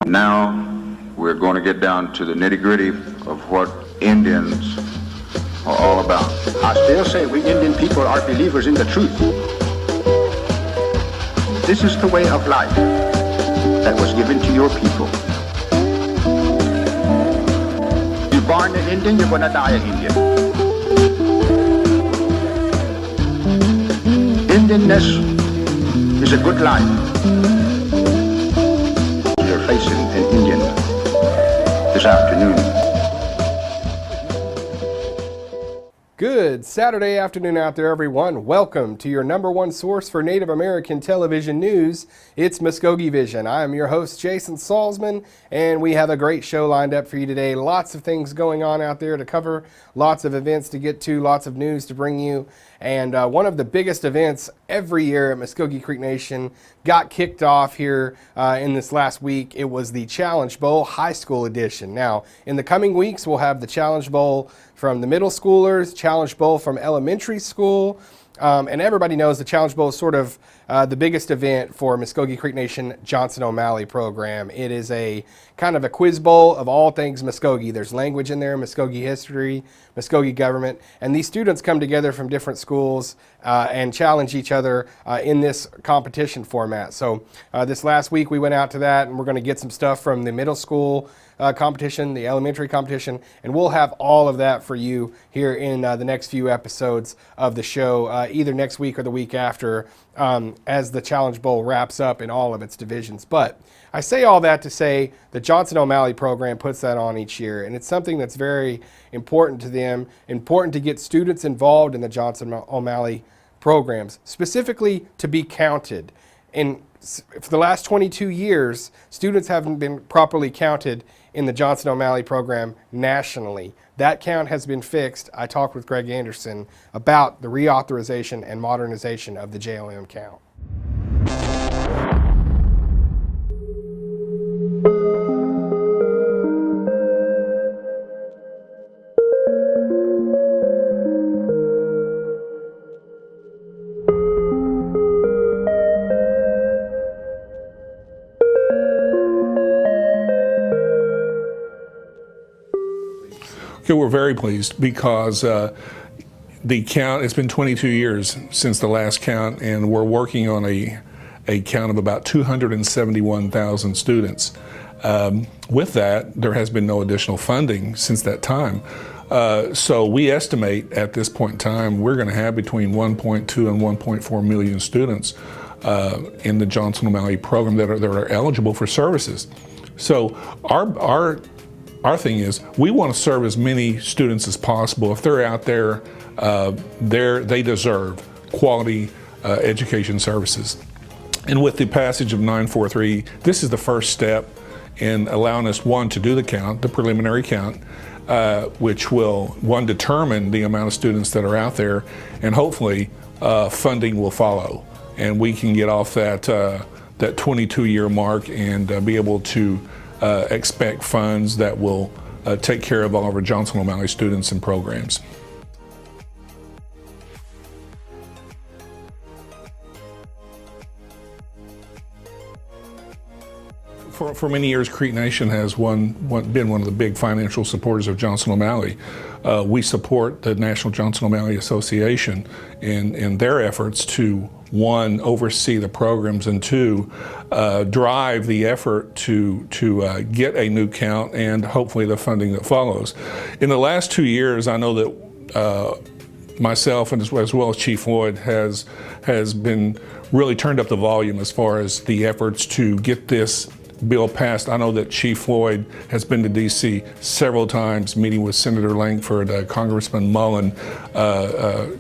Now we're going to get down to the nitty-gritty of what Indians are all about. I still say we Indian people are believers in the truth. This is the way of life that was given to your people. You're born an Indian, you're going to die an Indian. Indianness is a good life. You're facing an Indian this afternoon. Good Saturday afternoon out there, everyone. Welcome to your number one source for Native American television news. It's Muskogee Vision. I am your host, Jason Salzman, and we have a great show lined up for you today. Lots of things going on out there to cover, lots of events to get to, lots of news to bring you. And one of the biggest events every year at Muskogee Creek Nation got kicked off here in this last week. It was the Challenge Bowl High School Edition. Now, in the coming weeks, we'll have the Challenge Bowl from the middle schoolers, Challenge Bowl from elementary school, and everybody knows the Challenge Bowl is sort of the biggest event for Muskogee Creek Nation Johnson O'Malley program. It is a kind of a quiz bowl of all things Muskogee. There's language in there, Muskogee history, Muskogee government, and these students come together from different schools and challenge each other in this competition format. So this last week we went out to that, and we're going to get some stuff from the middle school competition, the elementary competition, and we'll have all of that for you here in the next few episodes of the show, either next week or the week after, as the Challenge Bowl wraps up in all of its divisions. But I say all that to say the Johnson O'Malley program puts that on each year, and it's something that's very important to them, important to get students involved in the Johnson O'Malley programs, specifically to be counted. For the last 22 years, students haven't been properly counted in the Johnson O'Malley program nationally. That count has been fixed. I talked with Greg Anderson about the reauthorization and modernization of the JOM count. Okay, we're very pleased because the count, it's been 22 years since the last count, and we're working on a count of about 271,000 students. With that, there has been no additional funding since that time. So we estimate at this point in time, we're going to have between 1.2 and 1.4 million students in the Johnson O'Malley program that are eligible for services. So our thing is, we want to serve as many students as possible. If they're out there, they deserve quality education services. And with the passage of 943, this is the first step in allowing us, one, to do the count, the preliminary count, which will, one, determine the amount of students that are out there, and hopefully funding will follow. And we can get off that 22-year mark and be able to expect funds that will take care of all of our Johnson O'Malley students and programs. For many years, Creek Nation has been one of the big financial supporters of Johnson O'Malley. We support the National Johnson O'Malley Association in their efforts to, one, oversee the programs, and two, drive the effort to get a new count and hopefully the funding that follows. In the last 2 years, I know that myself and as well as Chief Floyd has been really turned up the volume as far as the efforts to get this bill passed. I know that Chief Floyd has been to D.C. several times, meeting with Senator Lankford, Congressman Mullen,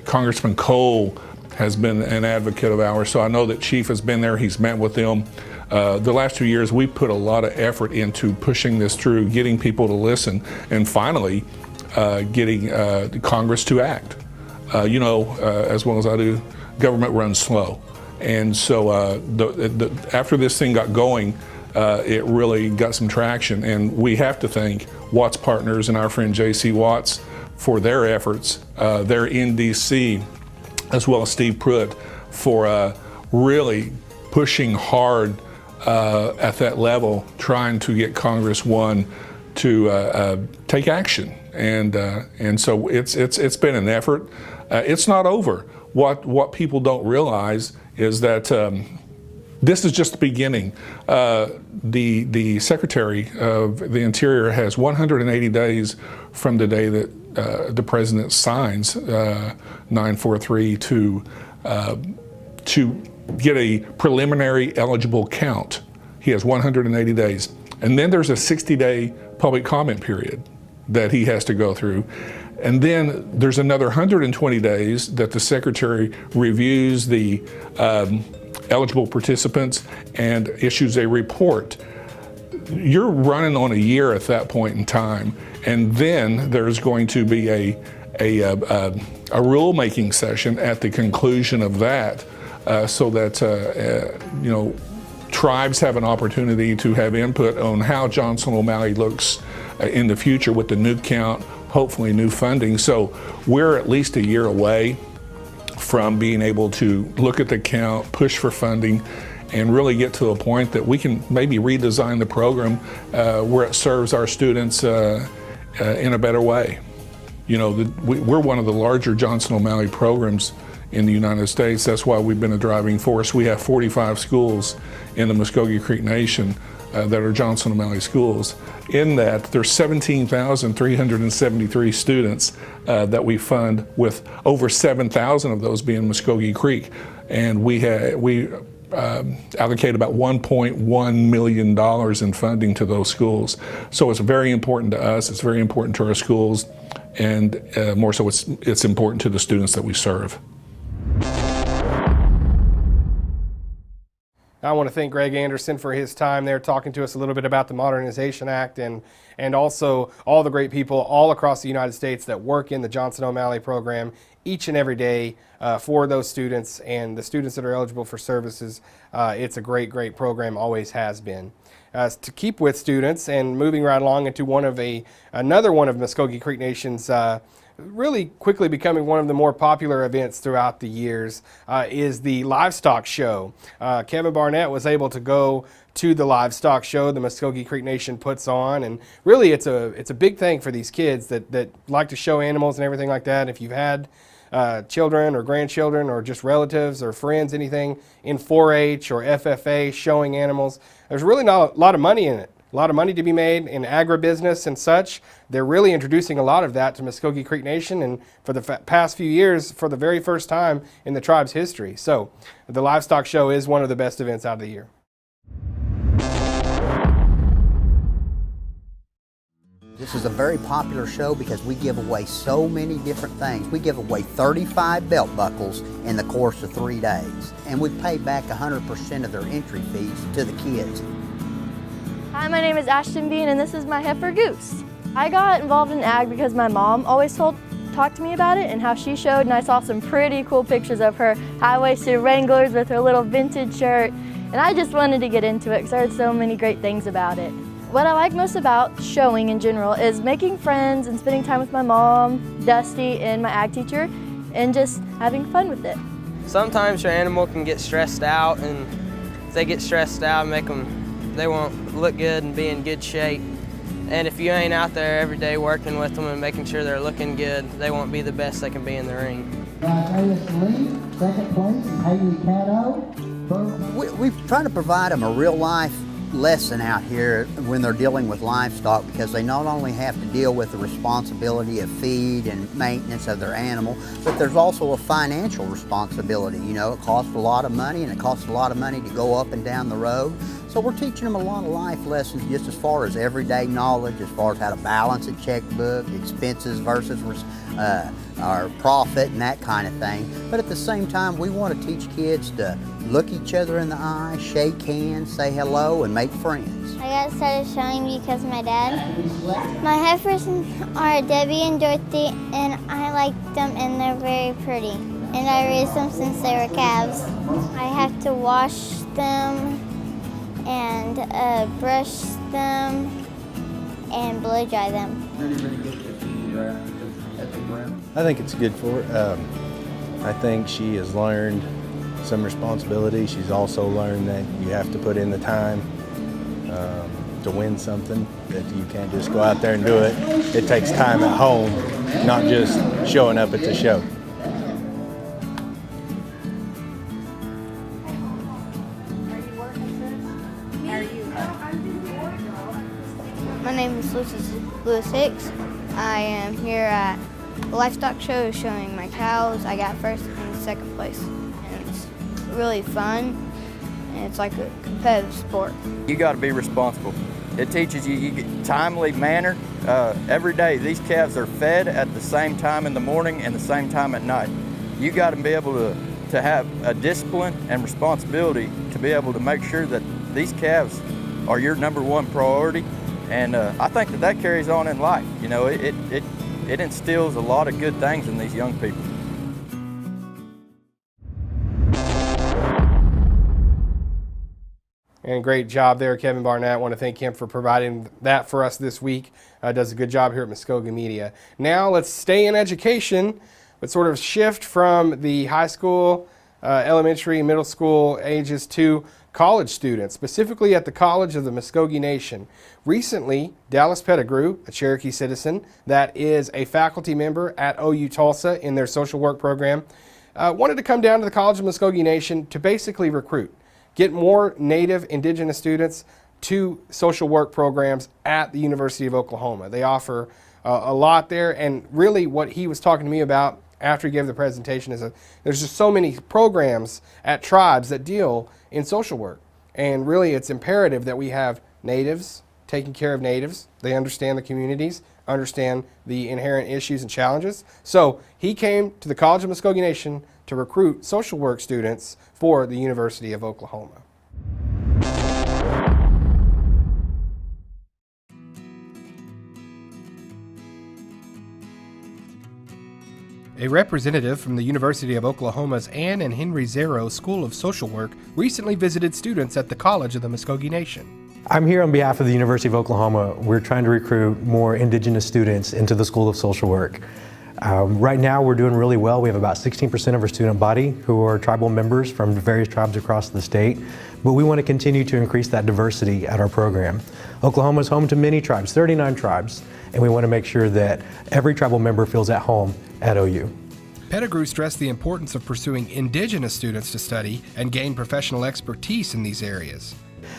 Congressman Cole has been an advocate of ours. So I know that Chief has been there, he's met with them. The last 2 years, we put a lot of effort into pushing this through, getting people to listen, and finally getting Congress to act. As well as I do, government runs slow. And so after this thing got going, it really got some traction, and we have to thank Watts Partners and our friend J.C. Watts for their efforts. They're in D.C., as well as Steve Pruitt for really pushing hard at that level trying to get Congress, one, to take action. And so it's been an effort. It's not over. What people don't realize is that this is just the beginning. The Secretary of the Interior has 180 days from the day that the President signs 943 to get a preliminary eligible count. He has 180 days. And then there's a 60-day public comment period that he has to go through. And then there's another 120 days that the Secretary reviews the eligible participants and issues a report. You're running on a year at that point in time, and then there's going to be a rulemaking session at the conclusion of that, so that tribes have an opportunity to have input on how Johnson O'Malley looks in the future with the new count, hopefully new funding. So we're at least a year away from being able to look at the count, push for funding, and really get to a point that we can maybe redesign the program where it serves our students in a better way. We're one of the larger Johnson O'Malley programs in the United States. That's why we've been a driving force. We have 45 schools in the Muskogee Creek Nation that are Johnson O'Malley schools. In that, there's 17,373 students that we fund, with over 7,000 of those being Muskogee Creek. And we allocate about $1.1 million in funding to those schools. So it's very important to us, it's very important to our schools, and more so it's important to the students that we serve. I want to thank Greg Anderson for his time there talking to us a little bit about the Modernization Act and also all the great people all across the United States that work in the Johnson O'Malley program each and every day for those students and the students that are eligible for services. It's a great, great program, always has been. To keep with students and moving right along into another one of Muskogee Creek Nation's really quickly becoming one of the more popular events throughout the years is the livestock show. Kevin Barnett was able to go to the livestock show the Muskogee Creek Nation puts on, and really it's a big thing for these kids that like to show animals and everything like that. If you've had children or grandchildren or just relatives or friends, anything in 4-H or FFA showing animals, there's really not a lot of money in it. A lot of money to be made in agribusiness and such. They're really introducing a lot of that to Muskogee Creek Nation, and for the past few years, for the very first time in the tribe's history. So the livestock show is one of the best events out of the year. This is a very popular show because we give away so many different things. We give away 35 belt buckles in the course of 3 days, and we pay back 100% of their entry fees to the kids. Hi, my name is Ashton Bean, and this is my heifer Goose. I got involved in ag because my mom always talked to me about it and how she showed, and I saw some pretty cool pictures of her high-waisted Wranglers with her little vintage shirt, and I just wanted to get into it because I heard so many great things about it. What I like most about showing in general is making friends and spending time with my mom, Dusty, and my ag teacher, and just having fun with it. Sometimes your animal can get stressed out, and if they get stressed out, they won't look good and be in good shape. And if you ain't out there every day working with them and making sure they're looking good, they won't be the best they can be in the ring. Second place, Haley Caddo. We try to provide them a real life lesson out here when they're dealing with livestock, because they not only have to deal with the responsibility of feed and maintenance of their animal, but there's also a financial responsibility. It costs a lot of money, and it costs a lot of money to go up and down the road. So we're teaching them a lot of life lessons just as far as everyday knowledge, as far as how to balance a checkbook, expenses versus our profit and that kind of thing. But at the same time, we want to teach kids to look each other in the eye, shake hands, say hello, and make friends. I got started showing because of my dad. My heifers are Debbie and Dorothy, and I like them, and they're very pretty. And I raised them since they were calves. I have to wash them and brush them and blow dry them. I think it's good for her. I think she has learned some responsibility. She's also learned that you have to put in the time to win something, that you can't just go out there and do it. It takes time at home, not just showing up at the show. My name is Lewis Hicks. I am here at the livestock show showing my cows. I got first and second place, and it's really fun, and it's like a competitive sport. You got to be responsible. It teaches you get timely manner. Every day these calves are fed at the same time in the morning and the same time at night. You got to be able to have a discipline and responsibility to be able to make sure that these calves are your number one priority. And I think that carries on in life. You know, it instills a lot of good things in these young people. And great job there, Kevin Barnett. I want to thank him for providing that for us this week. Does a good job here at Muskogee Media. Now let's stay in education, but sort of shift from the high school, elementary, middle school ages to college students, specifically at the College of the Muskogee Nation. Recently, Dallas Pettigrew, a Cherokee citizen that is a faculty member at OU Tulsa in their social work program, wanted to come down to the College of Muskogee Nation to basically recruit, get more Native Indigenous students to social work programs at the University of Oklahoma. They offer a lot there, and really what he was talking to me about after he gave the presentation is that there's just so many programs at tribes that deal in social work, and really it's imperative that we have natives taking care of natives. They understand the communities, understand the inherent issues and challenges. So he came to the College of Muskogee Nation to recruit social work students for the University of Oklahoma. A representative from the University of Oklahoma's Ann and Henry Zero School of Social Work recently visited students at the College of the Muskogee Nation. I'm here on behalf of the University of Oklahoma. We're trying to recruit more Indigenous students into the School of Social Work. Right now we're doing really well. We have about 16% of our student body who are tribal members from various tribes across the state, but we want to continue to increase that diversity at our program. Oklahoma is home to many tribes, 39 tribes, and we want to make sure that every tribal member feels at home at OU. Pettigrew stressed the importance of pursuing Indigenous students to study and gain professional expertise in these areas.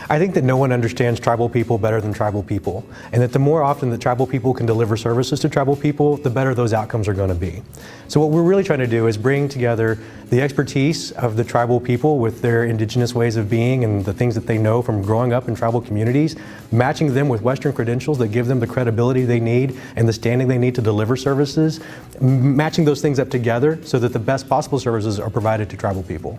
I think that no one understands tribal people better than tribal people, and that the more often that tribal people can deliver services to tribal people, the better those outcomes are going to be. So what we're really trying to do is bring together the expertise of the tribal people with their indigenous ways of being and the things that they know from growing up in tribal communities, matching them with Western credentials that give them the credibility they need and the standing they need to deliver services, matching those things up together so that the best possible services are provided to tribal people.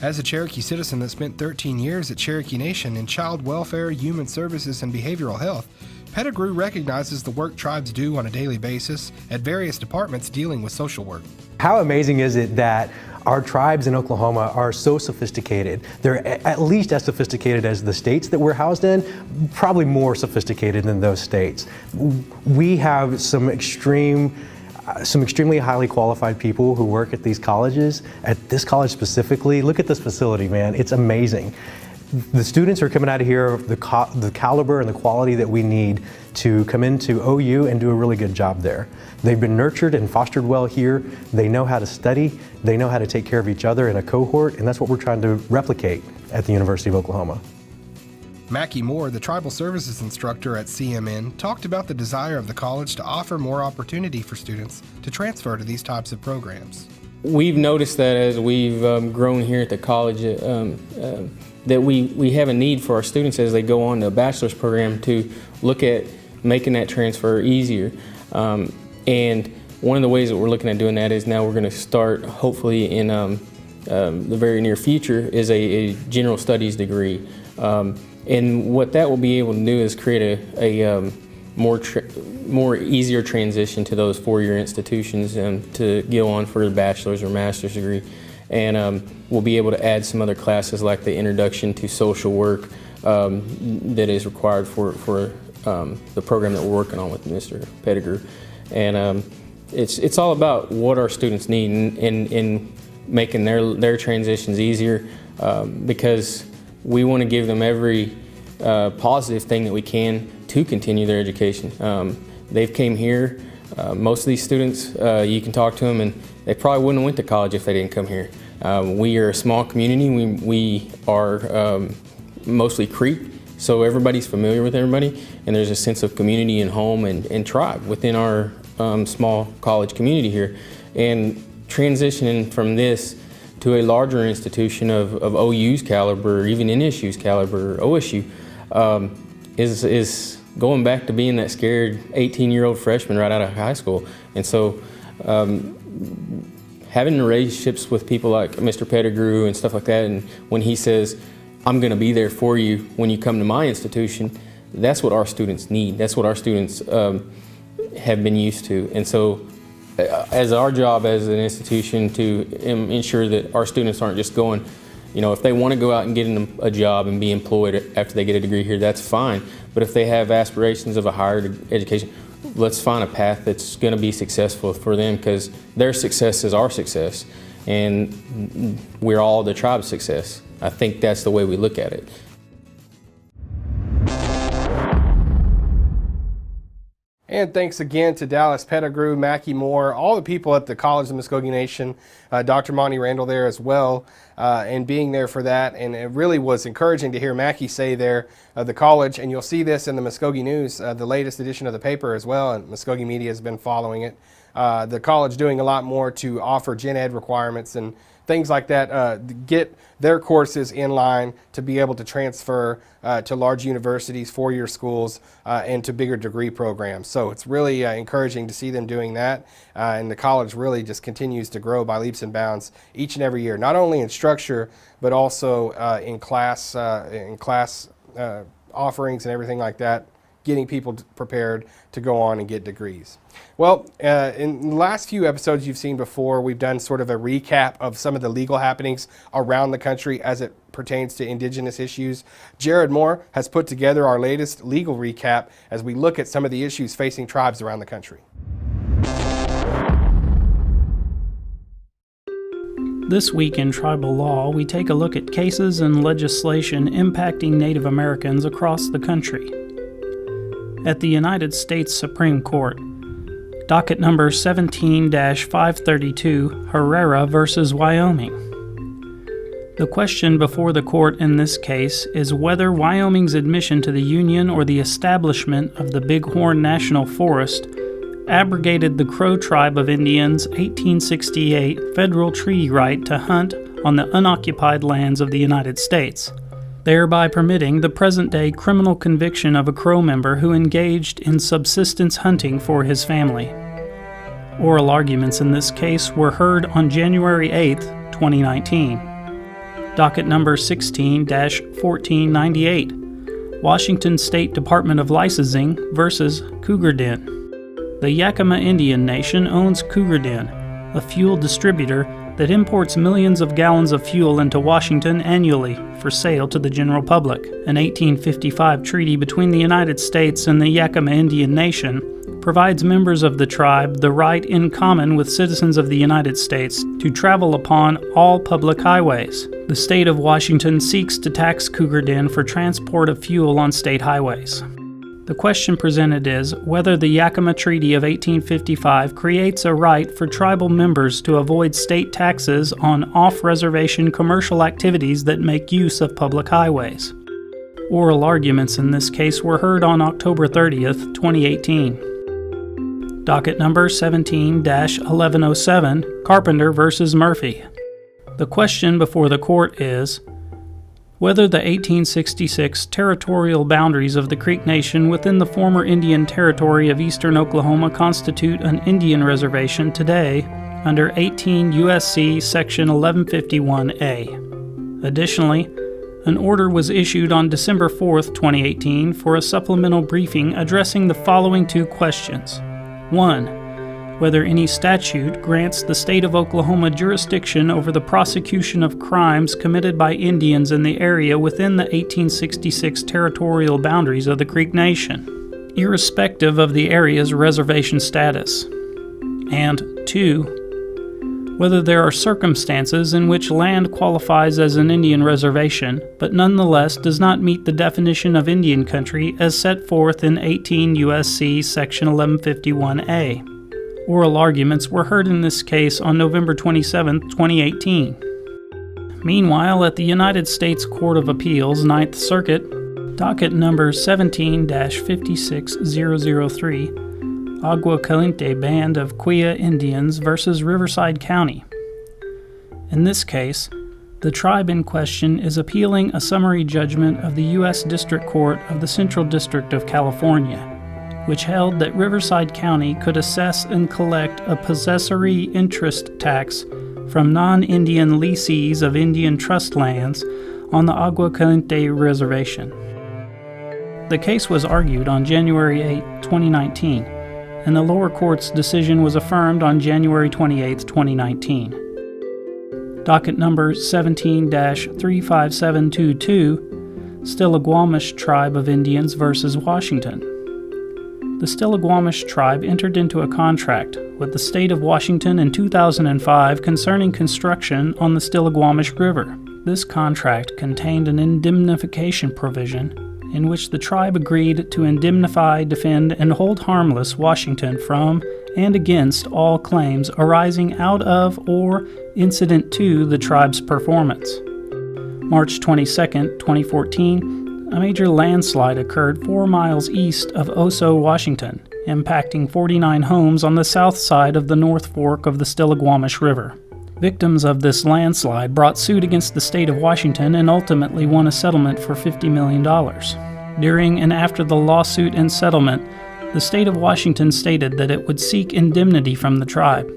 As a Cherokee citizen that spent 13 years at Cherokee Nation in child welfare, human services, and behavioral health, Pettigrew recognizes the work tribes do on a daily basis at various departments dealing with social work. How amazing is it that our tribes in Oklahoma are so sophisticated? They're at least as sophisticated as the states that we're housed in, probably more sophisticated than those states. We have some extremely highly qualified people who work at these colleges. At this college specifically, look at this facility, man. It's amazing. The students are coming out of here of the caliber and the quality that we need to come into OU and do a really good job there. They've been nurtured and fostered well here. They know how to study. They know how to take care of each other in a cohort, and that's what we're trying to replicate at the University of Oklahoma. Mackie Moore, the tribal services instructor at CMN, talked about the desire of the college to offer more opportunity for students to transfer to these types of programs. We've noticed that as we've grown here at the college, that we have a need for our students as they go on to a bachelor's program to look at making that transfer easier. And one of the ways that we're looking at doing that is now we're going to start, hopefully in the very near future, is a general studies degree. And what that will be able to do is create a more easier transition to those four-year institutions to go on for a bachelor's or master's degree. And we'll be able to add some other classes like the Introduction to Social Work that is required for the program that we're working on with Mr. Pettigrew. And it's all about what our students need, and making their transitions easier, because we want to give them every positive thing that we can to continue their education. They've came here. Most of these students, you can talk to them and they probably wouldn't have went to college if they didn't come here. We are a small community. We are mostly Creek, so everybody's familiar with everybody, and there's a sense of community and home and tribe within our small college community here. And transitioning from this to a larger institution of OU's caliber, or even NSU's caliber, or OSU, is going back to being that scared 18-year-old freshman right out of high school. And so having relationships with people like Mr. Pettigrew and stuff like that, and when he says, I'm going to be there for you when you come to my institution, that's what our students need. That's what our students have been used to. And so as our job as an institution to ensure that our students aren't just going, if they want to go out and get a job and be employed after they get a degree here, that's fine. But if they have aspirations of a higher education, let's find a path that's going to be successful for them, because their success is our success, and we're all the tribe's success. I think that's the way we look at it. And thanks again to Dallas Pettigrew, Mackie Moore, all the people at the College of Muskogee Nation, Dr. Monty Randall there as well, and being there for that. And it really was encouraging to hear Mackie say there, the college, and you'll see this in the Muskogee News, the latest edition of the paper as well, and Muskogee Media has been following it. The college doing a lot more to offer gen ed requirements and things like that, get their courses in line to be able to transfer to large universities, four-year schools, and to bigger degree programs. So it's really encouraging to see them doing that, and the college really just continues to grow by leaps and bounds each and every year, not only in structure, but also in class offerings and everything like that, getting people prepared to go on and get degrees. Well, in the last few episodes you've seen before, we've done sort of a recap of some of the legal happenings around the country as it pertains to Indigenous issues. Jared Moore has put together our latest legal recap as we look at some of the issues facing tribes around the country. This week in tribal law, we take a look at cases and legislation impacting Native Americans across the country. At the United States Supreme Court, docket number 17-532, Herrera v. Wyoming. The question before the court in this case is whether Wyoming's admission to the Union or the establishment of the Bighorn National Forest abrogated the Crow Tribe of Indians' 1868 federal treaty right to hunt on the unoccupied lands of the United States, thereby permitting the present-day criminal conviction of a Crow member who engaged in subsistence hunting for his family. Oral arguments in this case were heard on January 8, 2019. Docket number 16-1498, Washington State Department of Licensing versus Cougar Den. The Yakima Indian Nation owns Cougar Den, a fuel distributor that imports millions of gallons of fuel into Washington annually for sale to the general public. An 1855 treaty between the United States and the Yakima Indian Nation provides members of the tribe the right in common with citizens of the United States to travel upon all public highways. The state of Washington seeks to tax Cougar Den for transport of fuel on state highways. The question presented is whether the Yakima Treaty of 1855 creates a right for tribal members to avoid state taxes on off-reservation commercial activities that make use of public highways. Oral arguments in this case were heard on October 30th, 2018. Docket number 17-1107, Carpenter v. Murphy. The question before the court is whether the 1866 territorial boundaries of the Creek Nation within the former Indian Territory of eastern Oklahoma constitute an Indian reservation today under 18 U.S.C. Section 1151A. Additionally, an order was issued on December 4, 2018 for a supplemental briefing addressing the following two questions. 1. Whether any statute grants the state of Oklahoma jurisdiction over the prosecution of crimes committed by Indians in the area within the 1866 territorial boundaries of the Creek Nation, irrespective of the area's reservation status. And 2. whether there are circumstances in which land qualifies as an Indian reservation, but nonetheless does not meet the definition of Indian country as set forth in 18 U.S.C. Section 1151A. Oral arguments were heard in this case on November 27, 2018. Meanwhile, at the United States Court of Appeals, Ninth Circuit, docket number 17-56003, Agua Caliente Band of Kuya Indians versus Riverside County. In this case, the tribe in question is appealing a summary judgment of the U.S. District Court of the Central District of California, which held that Riverside County could assess and collect a possessory interest tax from non-Indian lessees of Indian trust lands on the Agua Caliente Reservation. The case was argued on January 8, 2019, and the lower court's decision was affirmed on January 28, 2019. Docket number 17-35722, Stillaguamish Tribe of Indians versus Washington. The Stillaguamish tribe entered into a contract with the state of Washington in 2005 concerning construction on the Stillaguamish River. This contract contained an indemnification provision in which the tribe agreed to indemnify, defend, and hold harmless Washington from and against all claims arising out of or incident to the tribe's performance. March 22, 2014, a major landslide occurred 4 miles east of Oso, Washington, impacting 49 homes on the south side of the North Fork of the Stillaguamish River. Victims of this landslide brought suit against the state of Washington and ultimately won a settlement for $50 million. During and after the lawsuit and settlement, the state of Washington stated that it would seek indemnity from the tribe.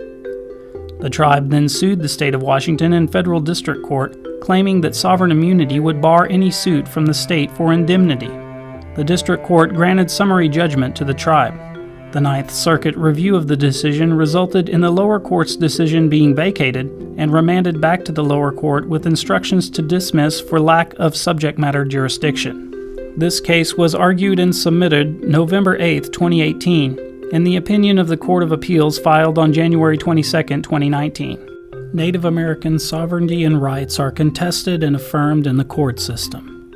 The tribe then sued the state of Washington in federal district court, claiming that sovereign immunity would bar any suit from the state for indemnity. The district court granted summary judgment to the tribe. The Ninth Circuit review of the decision resulted in the lower court's decision being vacated and remanded back to the lower court with instructions to dismiss for lack of subject matter jurisdiction. This case was argued and submitted November 8, 2018, in the opinion of the Court of Appeals filed on January 22, 2019. Native American sovereignty and rights are contested and affirmed in the court system.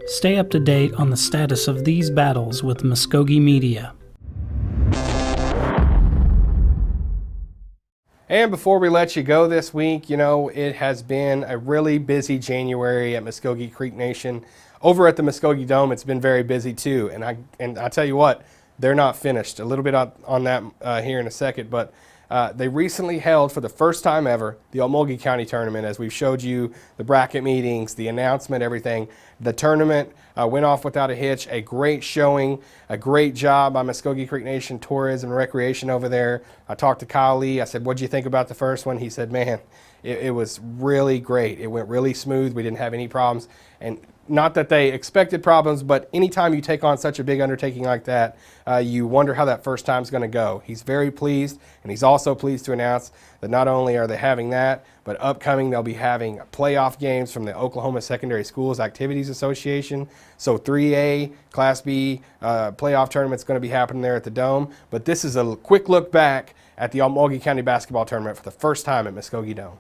Stay up to date on the status of these battles with Muskogee Media. And before we let you go this week, it has been a really busy January at Muskogee Creek Nation. Over at the Muskogee Dome, it's been very busy too. And I tell you what, they're not finished. A little bit on that here in a second, but they recently held, for the first time ever, the Okmulgee County Tournament. As we've showed you the bracket meetings, the announcement, everything. The tournament went off without a hitch. A great showing, a great job by Muskogee Creek Nation Tourism and Recreation over there. I talked to Kyle Lee. I said, what'd you think about the first one? He said, man, it was really great. It went really smooth. We didn't have any problems. And not that they expected problems, but anytime you take on such a big undertaking like that, you wonder how that first time's going to go. He's very pleased, and he's also pleased to announce that not only are they having that, but upcoming they'll be having playoff games from the Oklahoma Secondary Schools Activities Association. So 3A, Class B playoff tournament's going to be happening there at the Dome. But this is a quick look back at the Okmulgee County Basketball Tournament for the first time at Muskogee Dome.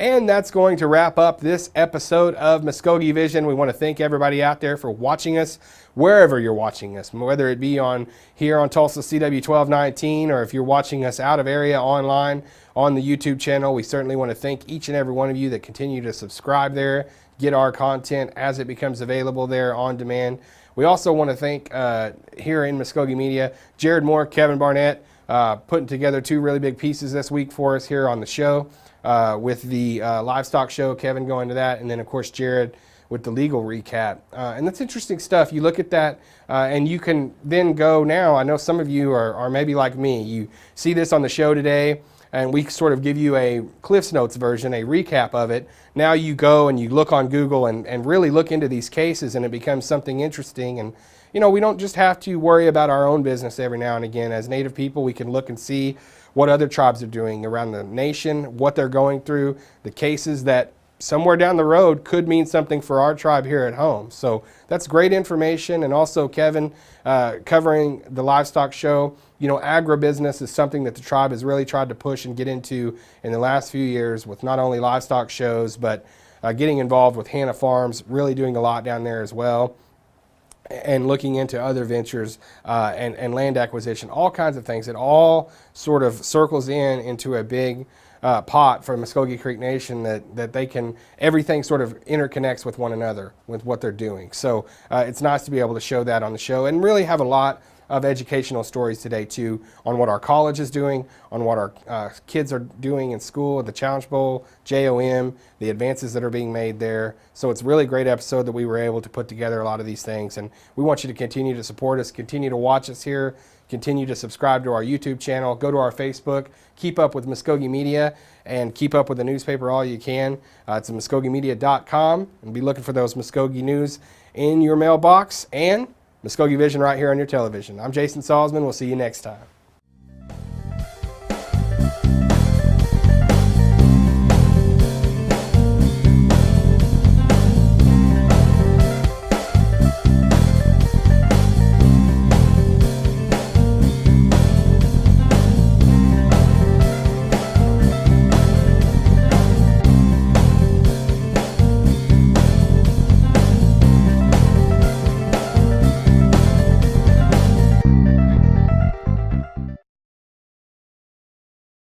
And that's going to wrap up this episode of Muskogee Vision. We want to thank everybody out there for watching us, wherever you're watching us, whether it be on here on Tulsa CW 1219, or if you're watching us out of area online on the YouTube channel. We certainly want to thank each and every one of you that continue to subscribe there, get our content as it becomes available there on demand. We also want to thank here in Muskogee Media, Jared Moore, Kevin Barnett, putting together two really big pieces this week for us here on the show. With the livestock show, Kevin going to that, and then of course Jared with the legal recap. And that's interesting stuff. You look at that and you can then go now. I know some of you are maybe like me. You see this on the show today and we sort of give you a Cliff's Notes version, a recap of it. Now you go and you look on Google and really look into these cases, and it becomes something interesting. And you know, we don't just have to worry about our own business every now and again. As Native people, we can look and see what other tribes are doing around the nation, what they're going through, the cases that somewhere down the road could mean something for our tribe here at home. So that's great information. And also Kevin covering the livestock show. You know, agribusiness is something that the tribe has really tried to push and get into in the last few years with not only livestock shows, but getting involved with Hannah Farms, really doing a lot down there as well, and looking into other ventures and land acquisition, all kinds of things. It all sort of circles into a big pot for Muskogee Creek Nation that they can, everything sort of interconnects with one another with what they're doing. So it's nice to be able to show that on the show and really have a lot of educational stories today too on what our college is doing, on what our kids are doing in school, the Challenge Bowl, JOM, the advances that are being made there. So it's a really great episode that we were able to put together a lot of these things, and we want you to continue to support us, continue to watch us here, continue to subscribe to our YouTube channel, go to our Facebook, keep up with Muskogee Media, and keep up with the newspaper all you can. It's at MuskogeeMedia.com, and be looking for those Muskogee news in your mailbox, and Muskogee Vision right here on your television. I'm Jason Salzman. We'll see you next time.